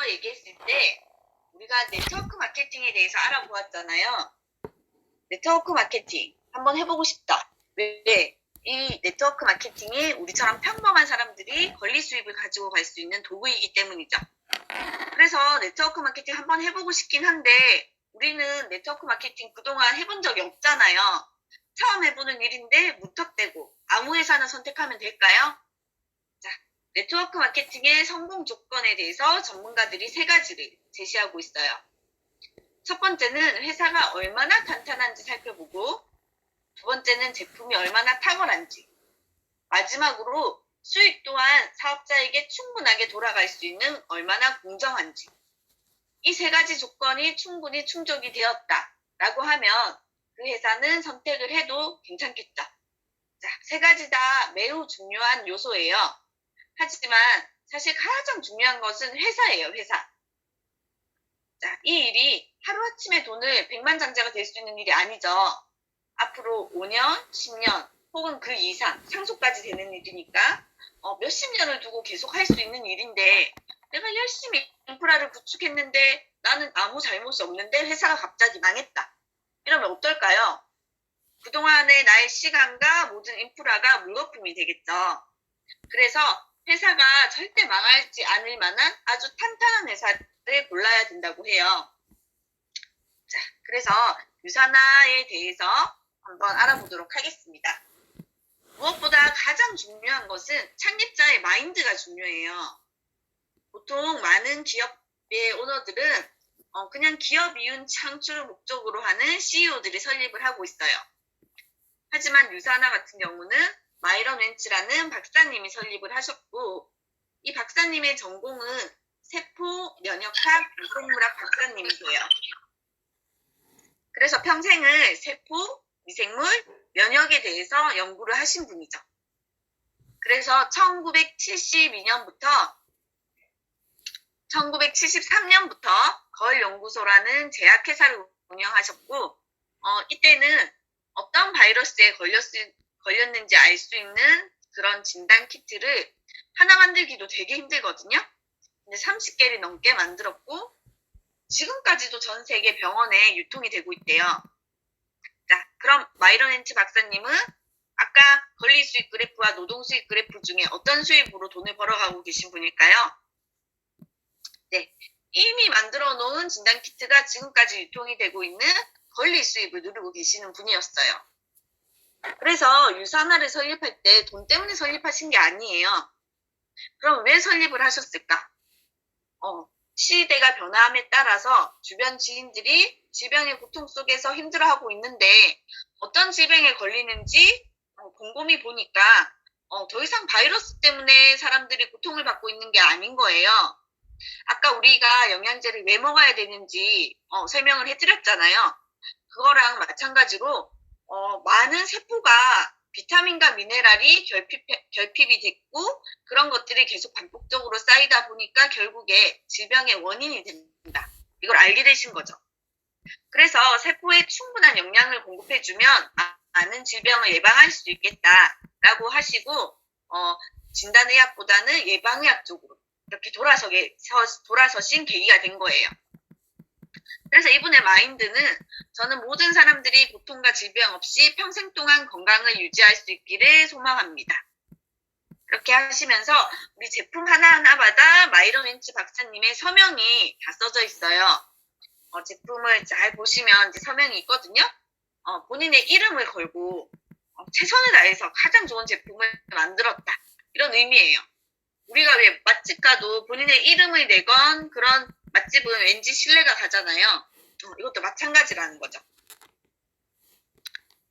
얘기했을 때 우리가 네트워크 마케팅에 대해서 알아보았잖아요. 네트워크 마케팅 한번 해보고 싶다. 왜? 이 네트워크 마케팅이 우리처럼 평범한 사람들이 권리 수입을 가지고 갈 수 있는 도구이기 때문이죠. 그래서 네트워크 마케팅 한번 해보고 싶긴 한데 우리는 네트워크 마케팅 그동안 해본 적이 없잖아요. 처음 해보는 일인데 무턱대고 아무 회사나 선택하면 될까요? 자, 네트워크 마케팅의 성공 조건에 대해서 전문가들이 3가지를 제시하고 있어요. 첫 번째는 회사가 얼마나 탄탄한지 살펴보고, 두 번째는 제품이 얼마나 탁월한지, 마지막으로 수익 또한 사업자에게 충분하게 돌아갈 수 있는 얼마나 공정한지. 이 3가지 조건이 충분히 충족이 되었다라고 하면 그 회사는 선택을 해도 괜찮겠죠. 자, 3가지 다 매우 중요한 요소예요. 하지만 사실 가장 중요한 것은 회사예요, 회사. 자, 이 일이 하루아침에 돈을 백만장자가 될 수 있는 일이 아니죠. 앞으로 5년, 10년 혹은 그 이상 상속까지 되는 일이니까 몇십 년을 두고 계속 할 수 있는 일인데 내가 열심히 인프라를 구축했는데 나는 아무 잘못이 없는데 회사가 갑자기 망했다. 이러면 어떨까요? 그동안의 나의 시간과 모든 인프라가 물거품이 되겠죠. 그래서 회사가 절대 망하지 않을 만한 아주 탄탄한 회사를 골라야 된다고 해요. 자, 그래서 유산화에 대해서 한번 알아보도록 하겠습니다. 무엇보다 가장 중요한 것은 창립자의 마인드가 중요해요. 보통 많은 기업의 오너들은 그냥 기업 이윤 창출을 목적으로 하는 CEO들이 설립을 하고 있어요. 하지만 유산화 같은 경우는 마이런 웬츠라는 박사님이 설립을 하셨고, 이 박사님의 전공은 세포 면역학 미생물학 박사님이세요. 그래서 평생을 세포, 미생물, 면역에 대해서 연구를 하신 분이죠. 그래서 1972년부터 1973년부터 걸 연구소라는 제약회사를 운영하셨고, 이때는 어떤 바이러스에 걸렸는지 알 수 있는 그런 진단 키트를 하나 만들기도 되게 힘들거든요. 근데 30개를 넘게 만들었고 지금까지도 전 세계 병원에 유통이 되고 있대요. 자, 그럼 마이런 웬츠 박사님은 아까 권리 수익 그래프와 노동 수익 그래프 중에 어떤 수입으로 돈을 벌어가고 계신 분일까요? 네, 이미 만들어 놓은 진단 키트가 지금까지 유통이 되고 있는 권리 수입을 누리고 계시는 분이었어요. 그래서 유산화를 설립할 때 돈 때문에 설립하신 게 아니에요. 그럼 왜 설립을 하셨을까? 시대가 변화함에 따라서 주변 지인들이 질병의 고통 속에서 힘들어하고 있는데 어떤 질병에 걸리는지 곰곰이 보니까 더 이상 바이러스 때문에 사람들이 고통을 받고 있는 게 아닌 거예요. 아까 우리가 영양제를 왜 먹어야 되는지 설명을 해드렸잖아요. 그거랑 마찬가지로 많은 세포가 비타민과 미네랄이 결핍이 됐고 그런 것들이 계속 반복적으로 쌓이다 보니까 결국에 질병의 원인이 됩니다. 이걸 알게 되신 거죠. 그래서 세포에 충분한 영양을 공급해주면 많은 질병을 예방할 수 있겠다라고 하시고 진단의학보다는 예방의학 쪽으로 이렇게 돌아서신 계기가 된 거예요. 그래서 이분의 마인드는 저는 모든 사람들이 고통과 질병 없이 평생 동안 건강을 유지할 수 있기를 소망합니다. 그렇게 하시면서 우리 제품 하나하나마다 마이런 웬츠 박사님의 서명이 다 써져 있어요. 제품을 잘 보시면 이제 서명이 있거든요. 본인의 이름을 걸고 최선을 다해서 가장 좋은 제품을 만들었다. 이런 의미예요. 우리가 왜 맛집 가도 본인의 이름을 내건 그런 맛집은 왠지 신뢰가 가잖아요. 이것도 마찬가지라는 거죠.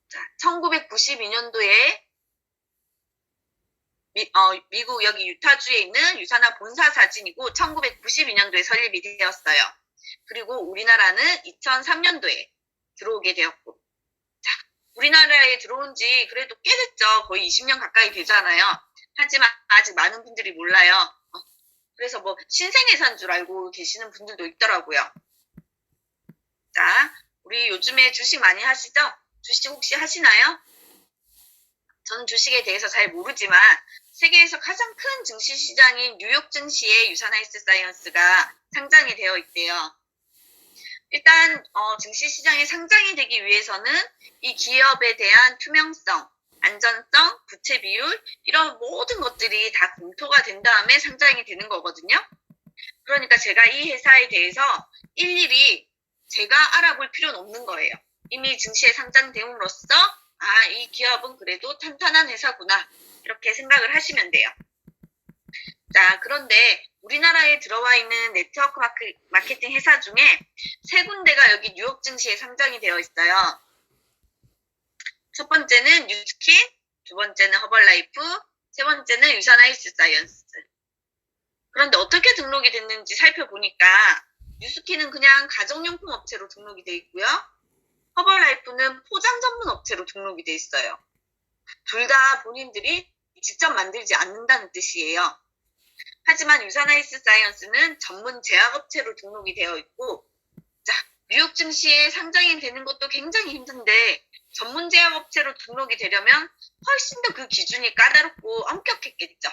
자, 1992년도에 미국 여기 유타주에 있는 유산화 본사 사진이고 1992년도에 설립이 되었어요. 그리고 우리나라는 2003년도에 들어오게 되었고, 자, 우리나라에 들어온 지 그래도 꽤 됐죠. 거의 20년 가까이 되잖아요. 하지만 아직 많은 분들이 몰라요. 그래서 뭐 신생회사인 줄 알고 계시는 분들도 있더라고요. 자, 우리 요즘에 주식 많이 하시죠? 주식 혹시 하시나요? 저는 주식에 대해서 잘 모르지만 세계에서 가장 큰 증시 시장인 뉴욕 증시의 유산화 헬스사이언스가 상장이 되어 있대요. 일단 증시시장에 상장이 되기 위해서는 이 기업에 대한 투명성, 안전성, 부채 비율 이런 모든 것들이 다 검토가 된 다음에 상장이 되는 거거든요. 그러니까 제가 이 회사에 대해서 일일이 제가 알아볼 필요는 없는 거예요. 이미 증시에 상장됨으로써 이 기업은 그래도 탄탄한 회사구나 이렇게 생각을 하시면 돼요. 자, 그런데 우리나라에 들어와 있는 네트워크 마케팅 회사 중에 세 군데가 여기 뉴욕 증시에 상장이 되어 있어요. 첫 번째는 뉴스킨, 두 번째는 허벌라이프, 세 번째는 유산 헬스 사이언스. 그런데 어떻게 등록이 됐는지 살펴보니까 뉴스킨은 그냥 가정용품 업체로 등록이 돼 있고요. 허벌라이프는 포장 전문 업체로 등록이 돼 있어요. 둘 다 본인들이 직접 만들지 않는다는 뜻이에요. 하지만 유산 헬스 사이언스는 전문 제약업체로 등록이 되어 있고, 자, 뉴욕 증시에 상장이 되는 것도 굉장히 힘든데 전문 제약업체로 등록이 되려면 훨씬 더 그 기준이 까다롭고 엄격했겠죠.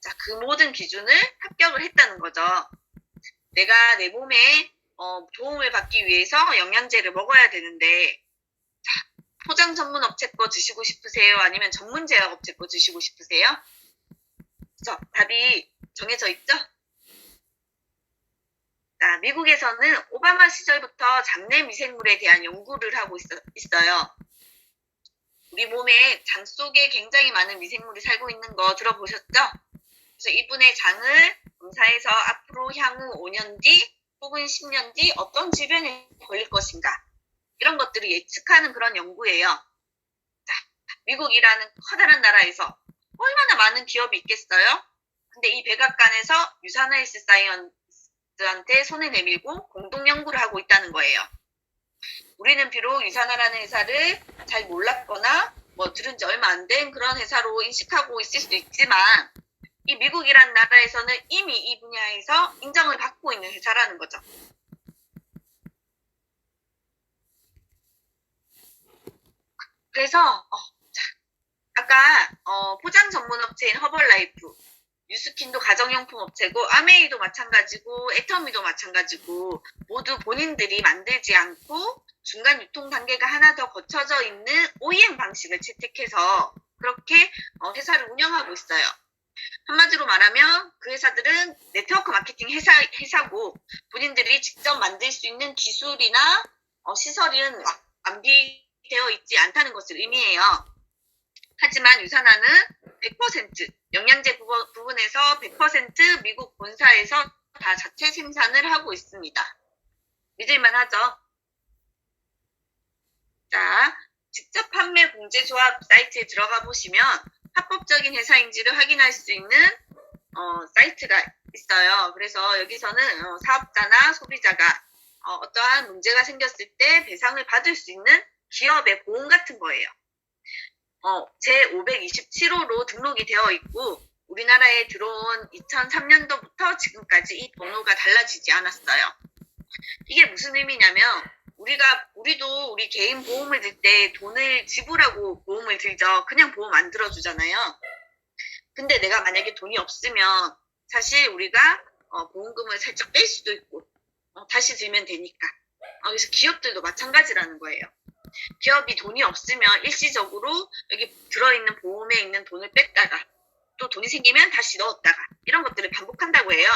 자, 그 모든 기준을 합격을 했다는 거죠. 내가 내 몸에 도움을 받기 위해서 영양제를 먹어야 되는데, 자, 포장 전문 업체 거 드시고 싶으세요? 아니면 전문 제약업체 거 드시고 싶으세요? 그래서 답이 정해져 있죠? 자, 미국에서는 오바마 시절부터 잡내 미생물에 대한 연구를 하고 있어요. 우리 몸에 장 속에 굉장히 많은 미생물이 살고 있는 거 들어보셨죠? 그래서 이분의 장을 검사해서 앞으로 향후 5년 뒤 혹은 10년 뒤 어떤 질병에 걸릴 것인가 이런 것들을 예측하는 그런 연구예요. 자, 미국이라는 커다란 나라에서 얼마나 많은 기업이 있겠어요? 근데 이 백악관에서 유산 헬스 사이언스한테 손을 내밀고 공동 연구를 하고 있다는 거예요. 우리는 비록 유산하라는 회사를 잘 몰랐거나 들은 지 얼마 안 된 그런 회사로 인식하고 있을 수도 있지만 이 미국이란 나라에서는 이미 이 분야에서 인정을 받고 있는 회사라는 거죠. 그래서 아까 포장 전문 업체인 허벌라이프, 뉴스킨도 가정용품 업체고 아메이도 마찬가지고 애터미도 마찬가지고 모두 본인들이 만들지 않고 중간 유통 단계가 하나 더 거쳐져 있는 OEM 방식을 채택해서 그렇게 회사를 운영하고 있어요. 한마디로 말하면 그 회사들은 네트워크 마케팅 회사고 본인들이 직접 만들 수 있는 기술이나 시설은 완비되어 있지 않다는 것을 의미해요. 하지만 유산화는 100% 영양제 부분에서 100% 미국 본사에서 다 자체 생산을 하고 있습니다. 믿을만 하죠? 자, 직접 판매 공제조합 사이트에 들어가 보시면 합법적인 회사인지를 확인할 수 있는 사이트가 있어요. 그래서 여기서는 사업자나 소비자가 어떠한 문제가 생겼을 때 배상을 받을 수 있는 기업의 보험 같은 거예요. 제527호로 등록이 되어 있고 우리나라에 들어온 2003년도부터 지금까지 이 번호가 달라지지 않았어요. 이게 무슨 의미냐면 우리도 우리 개인 보험을 들 때 돈을 지불하고 보험을 들죠. 그냥 보험 안 들어주잖아요. 근데 내가 만약에 돈이 없으면 사실 우리가 보험금을 살짝 뺄 수도 있고 다시 들면 되니까. 그래서 기업들도 마찬가지라는 거예요. 기업이 돈이 없으면 일시적으로 여기 들어있는 보험에 있는 돈을 뺐다가 또 돈이 생기면 다시 넣었다가 이런 것들을 반복한다고 해요.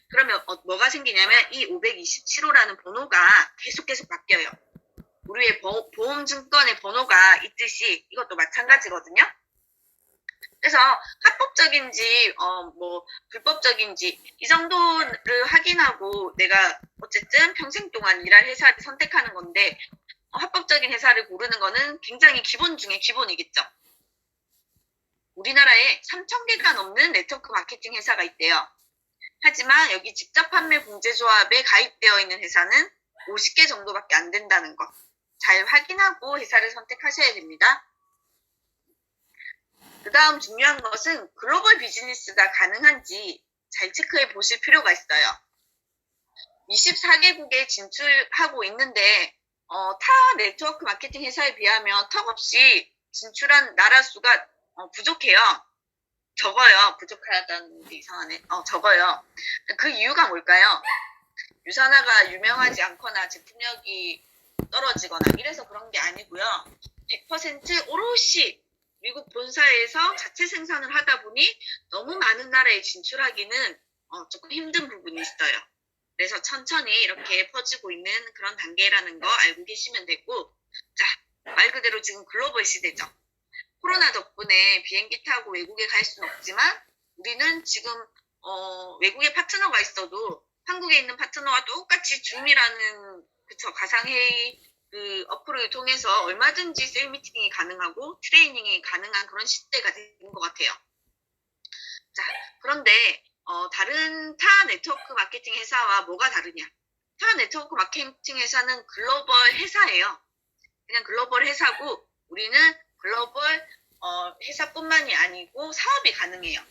그러면 뭐가 생기냐면 이 527호라는 번호가 계속 바뀌어요. 우리의 보험증권의 번호가 있듯이 이것도 마찬가지거든요. 그래서 합법적인지 불법적인지 이 정도를 확인하고 내가 어쨌든 평생 동안 일할 회사를 선택하는 건데 합법적인 회사를 고르는 거는 굉장히 기본 중에 기본이겠죠. 우리나라에 3,000개가 넘는 네트워크 마케팅 회사가 있대요. 하지만 여기 직접 판매 공제조합에 가입되어 있는 회사는 50개 정도밖에 안 된다는 거. 잘 확인하고 회사를 선택하셔야 됩니다. 그 다음 중요한 것은 글로벌 비즈니스가 가능한지 잘 체크해 보실 필요가 있어요. 24개국에 진출하고 있는데 타 네트워크 마케팅 회사에 비하면 턱없이 진출한 나라 수가 부족해요. 적어요. 부족하다는 게 이상하네. 적어요. 그 이유가 뭘까요? 유산화가 유명하지 않거나 제품력이 떨어지거나 이래서 그런 게 아니고요. 100% 오롯이 미국 본사에서 자체 생산을 하다 보니 너무 많은 나라에 진출하기는 조금 힘든 부분이 있어요. 그래서 천천히 이렇게 퍼지고 있는 그런 단계라는 거 알고 계시면 되고, 자, 말 그대로 지금 글로벌 시대죠. 코로나 덕분에 비행기 타고 외국에 갈 수는 없지만 우리는 지금 외국에 파트너가 있어도 한국에 있는 파트너와 똑같이 줌이라는 가상회의 그 어플을 통해서 얼마든지 셀 미팅이 가능하고 트레이닝이 가능한 그런 시대가 된 것 같아요. 자, 그런데 다른 타 네트워크 마케팅 회사와 뭐가 다르냐? 타 네트워크 마케팅 회사는 글로벌 회사예요. 그냥 글로벌 회사고 우리는 글로벌 회사뿐만이 아니고 사업이 가능해요.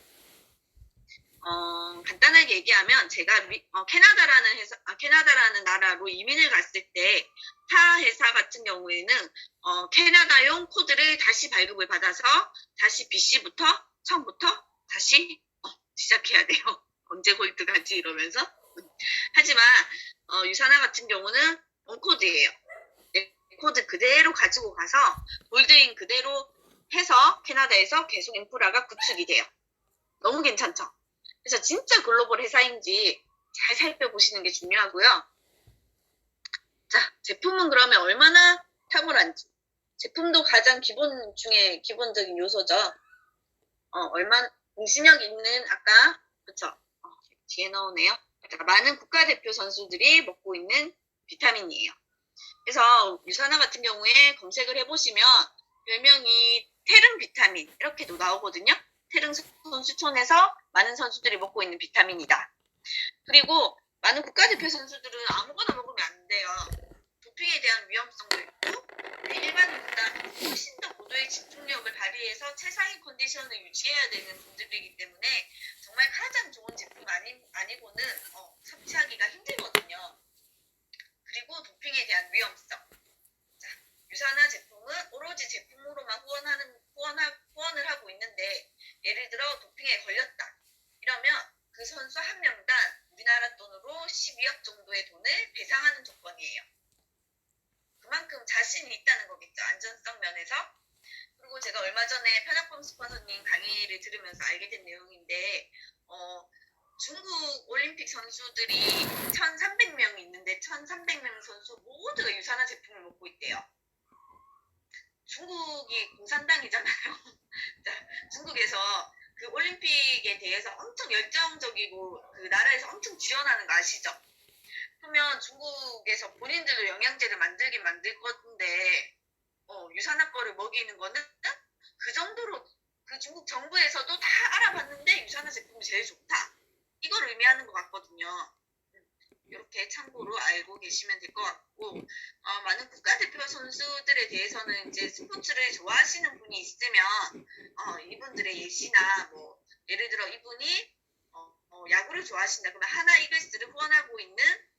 간단하게 얘기하면 제가 캐나다라는 나라로 이민을 갔을 때 타 회사 같은 경우에는 캐나다용 코드를 다시 발급을 받아서 다시 BC부터 처음부터 다시 시작해야 돼요. 언제 골드 가지 이러면서. 하지만 유산화 같은 경우는 원코드예요. 코드 그대로 가지고 가서 골드인 그대로 해서 캐나다에서 계속 인프라가 구축이 돼요. 너무 괜찮죠? 그래서 진짜 글로벌 회사인지 잘 살펴보시는 게 중요하고요. 자, 제품은 그러면 얼마나 탁월한지. 제품도 가장 기본 중에 기본적인 요소죠. 공신력 있는 그쵸? 뒤에 나오네요. 많은 국가대표 선수들이 먹고 있는 비타민이에요. 그래서 유산화 같은 경우에 검색을 해보시면 별명이 테릉 비타민 이렇게도 나오거든요. 테릉 선수촌에서 많은 선수들이 먹고 있는 비타민이다. 그리고 많은 국가대표 선수들은 아무거나 먹으면 안 돼요. 도핑에 대한 위험성도 있고 우리 일반인보다 훨씬 더 고도의 집중력을 발휘해서 최상의 컨디션을 유지해야 되는 분들이기 때문에 정말 가장 좋은 제품 아니고는 섭취하기가 힘들거든요. 그리고 도핑에 대한 위험성. 자, 유산화 제품은 오로지 제품으로만 후원을 하고 있는데 예를 들어 도핑에 걸렸다. 이러면 그 선수 한 명당 우리나라 돈으로 12억 정도의 돈을 배상하는 조건이에요. 그만큼 자신이 있다는 거겠죠. 안전성 면에서. 그리고 제가 얼마 전에 편학범 스폰서님 강의를 들으면서 알게 된 내용인데 중국 올림픽 선수들이 1,300명 있는데 1,300명 선수 모두가 유산화 제품을 먹고 있대요. 중국이 공산당이잖아요. 자, 중국에서 그 올림픽에 대해서 엄청 열정적이고 그 나라에서 엄청 지원하는 거 아시죠? 그러면 중국에서 본인들도 영양제를 만들긴 만들 건데 유산화 거를 먹이는 거는 그 정도로 그 중국 정부에서도 다 알아봤는데 유산화 제품이 제일 좋다. 이걸 의미하는 것 같거든요. 이렇게 참고로 알고 계시면 될 것 같고 많은 국가대표 선수들에 대해서는 이제 스포츠를 좋아하시는 분이 있으면 이분들의 예시나 뭐 예를 들어 이분이 야구를 좋아하신다 그러면 하나 이글스를 후원하고 있는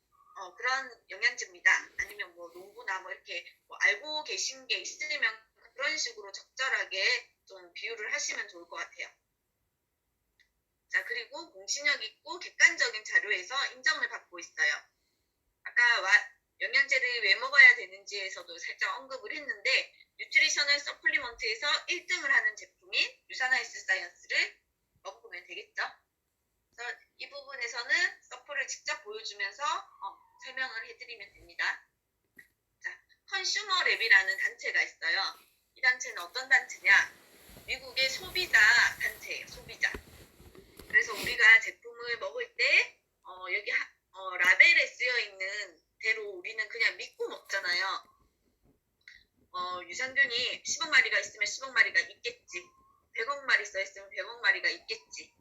그런 영양제입니다. 아니면 뭐 농구나 뭐 이렇게 뭐 알고 계신 게 있으면 그런 식으로 적절하게 좀 비유를 하시면 좋을 것 같아요. 자, 그리고 공신력 있고 객관적인 자료에서 인정을 받고 있어요. 아까 영양제를 왜 먹어야 되는지에서도 살짝 언급을 했는데 뉴트리셔널 서플리먼트에서 1등을 하는 제품인 유산화 헬스 사이언스를 먹으면 되겠죠. 그래서 이 부분에서는 서프를 직접 보여주면서 설명을 해드리면 됩니다. 자, 컨슈머 랩이라는 단체가 있어요. 이 단체는 어떤 단체냐? 미국의 소비자 단체예요. 소비자. 그래서 우리가 제품을 먹을 때 여기 라벨에 쓰여 있는 대로 우리는 그냥 믿고 먹잖아요. 유산균이 10억 마리가 있으면 10억 마리가 있겠지. 100억 마리 써 있으면 100억 마리가 있겠지.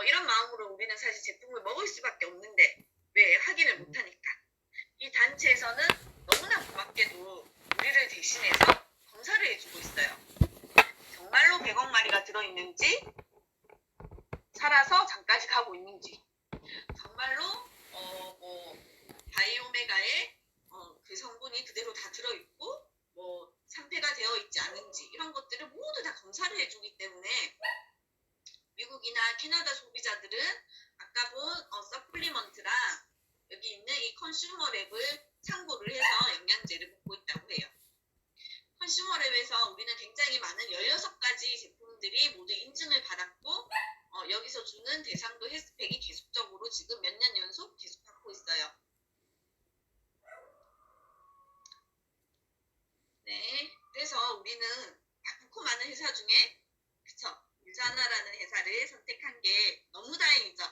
이런 마음으로 우리는 사실 제품을 먹을 수밖에 없는데 왜 확인을 못하니까. 이 단체에서는 너무나 고맙게도 우리를 대신해서 검사를 해주고 있어요. 정말로 100억 마리가 들어있는지 살아서 장까지 가고 있는지 정말로 바이오메가에 그 성분이 그대로 다 들어있고 뭐 상폐가 되어 있지 않은지 이런 것들을 모두 다 검사를 해주기 때문에 미국이나 캐나다 소비자들은 아까 본 서플리먼트랑 여기 있는 이 컨슈머랩을 참고를 해서 영양제를 먹고 있다고 해요. 컨슈머랩에서 우리는 굉장히 많은 16가지 제품들이 모두 인증을 받았고 여기서 주는 대상도 헬스팩이 계속적으로 지금 몇 년 연속 계속 받고 있어요. 네, 그래서 우리는 많고 많은 회사 중에 그쵸? 유자나라는 회사를 선택한 게 너무 다행이죠.